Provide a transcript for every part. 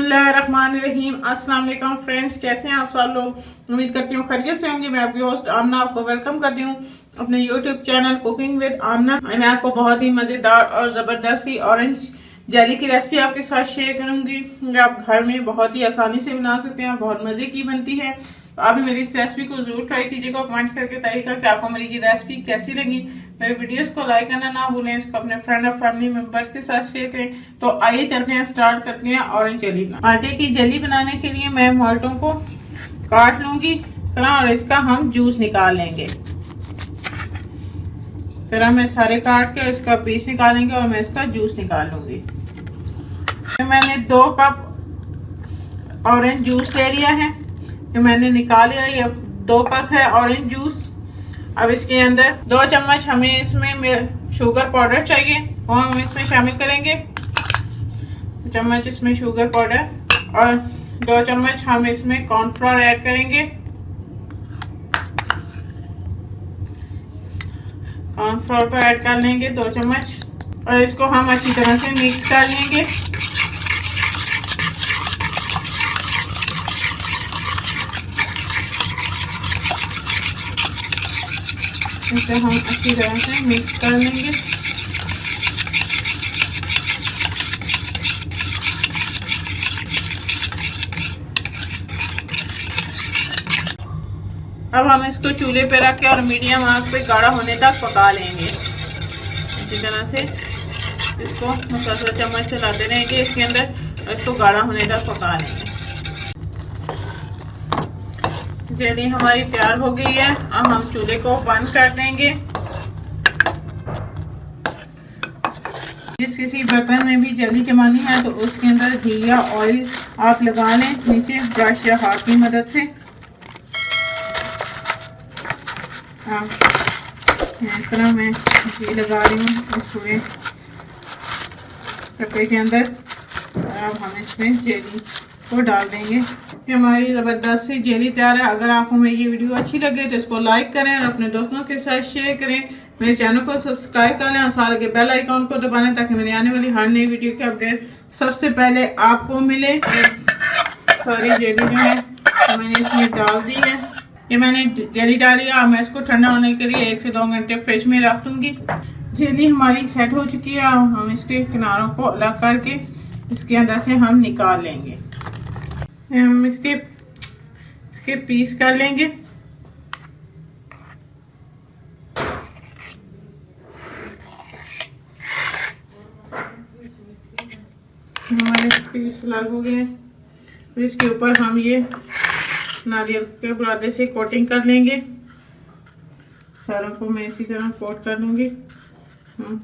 बिस्मिल्लाहिर्रहमानिर्रहीम। अस्सलाम वालेकुम फ्रेंड्स, कैसे हैं आप सब लोग। उम्मीद करती हूँ खैरियत से होंगे। मैं आपकी होस्ट आमना आपको वेलकम करती हूँ अपने यूट्यूब चैनल कुकिंग विद आमना। मैं आपको बहुत ही मज़ेदार और ज़बरदस्त सी ऑरेंज जेली की रेसिपी आपके साथ शेयर करूंगी। आप घर में बहुत ही आसानी से बना सकते हैं, बहुत मज़े की बनती है। तो आप भी मेरी इस रेसिपी को जरूर ट्राई कीजिएगा। कमेंट्स करके बताइएगा कि आपको मेरी ये रेसिपी कैसी लगी। मेरे वीडियोस को लाइक करना ना भूलें, इसको अपने फ्रेंड और फैमिली मेंबर्स के साथ शेयर करें। तो आइए चलते हैं, स्टार्ट करते हैं ऑरेंज जेली बनाना। माल्टे की जेली बनाने के लिए मैं माल्टों को काट लूंगी और इसका हम जूस निकाल लेंगे। तरह मैं सारे काट के और इसका पीस निकालेंगे और मैं इसका जूस निकाल लूंगी। मैंने 2 कप ऑरेंज जूस ले लिया है, जो मैंने निकाल लिया। ये 2 कप है ऑरेंज जूस। अब इसके अंदर 2 चम्मच हमें इसमें शुगर पाउडर चाहिए, वो हम इसमें शामिल करेंगे। 2 चम्मच इसमें शुगर पाउडर और 2 चम्मच हम इसमें कॉर्नफ्लोर ऐड करेंगे। कॉर्नफ्लोर को ऐड कर लेंगे 2 चम्मच और इसको हम अच्छी तरह से मिक्स कर लेंगे। इसे हम अच्छी तरह से मिक्स कर लेंगे। अब हम इसको चूल्हे पे रख के और मीडियम आंच पे गाढ़ा होने तक पका लेंगे। इसी तरह से इसको मुसलसल चम्मच चलाते रहेंगे इसके अंदर और इसको गाढ़ा होने तक पका लेंगे। जेली हमारी तैयार हो गई है। अब हम चूल्हे को बंद कर देंगे। जिस किसी बर्तन में भी जेली जमानी है तो उसके अंदर घी या ऑयल आप लगा लें नीचे ब्रश या हाथ की मदद से। इस तरह मैं घी लगा रही हूँ इस पूरे कपड़े के अंदर। अब हम इसमें जेली को डाल देंगे। हमारी ज़बरदस्त सी जेली तैयार है। अगर आपको मेरी ये वीडियो अच्छी लगे तो इसको लाइक करें और अपने दोस्तों के साथ शेयर करें। मेरे चैनल को सब्सक्राइब कर लें और साथ के बेल आइकॉन को दबाएं ताकि मेरी आने वाली हर नई वीडियो की अपडेट सबसे पहले आपको मिले। सारी जेली जो है तो मैंने इसमें डाल दी है। ये मैंने जेली डाली है। मैं इसको ठंडा होने के लिए 1 से 2 घंटे फ्रिज में रख दूंगी। जेली हमारी सेट हो चुकी है। हम इसके किनारों को अलग करके इसके अंदर से हम निकाल लेंगे। हम इसके पीस कर लेंगे। हमारे पीस अलग हो गए। फिर इसके ऊपर हम ये नारियल के बुरादे से कोटिंग कर लेंगे। सारों को मैं इसी तरह कोट कर लूंगी। हम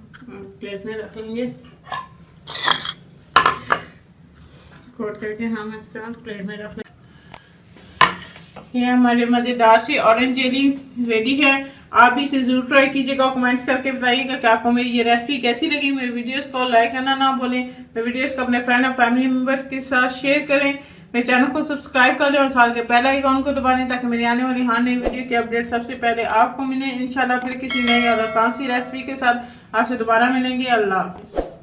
प्लेट में रख लेंगे। कोट करके हम इस तरह प्लेट में रख लेंगे। ये हमारे मज़ेदार सी ऑरेंज जेली रेडी है। आप भी इसे जरूर ट्राई कीजिएगा। कमेंट्स करके बताइएगा कि आपको मेरी ये रेसिपी कैसी लगी। मेरे वीडियोस को लाइक करना ना भूलें। मेरे वीडियोस को अपने फ्रेंड और फैमिली मेंबर्स के साथ शेयर करें। मेरे चैनल को सब्सक्राइब कर लें और साथ के बेल आइकॉन को दबा दें ताकि मेरी आने वाली हर नई वीडियो की अपडेट सबसे पहले आपको मिले। इंशाल्लाह फिर किसी नई और आसान सी रेसिपी के साथ आपसे दोबारा मिलेंगे। अल्लाह हाफिज़।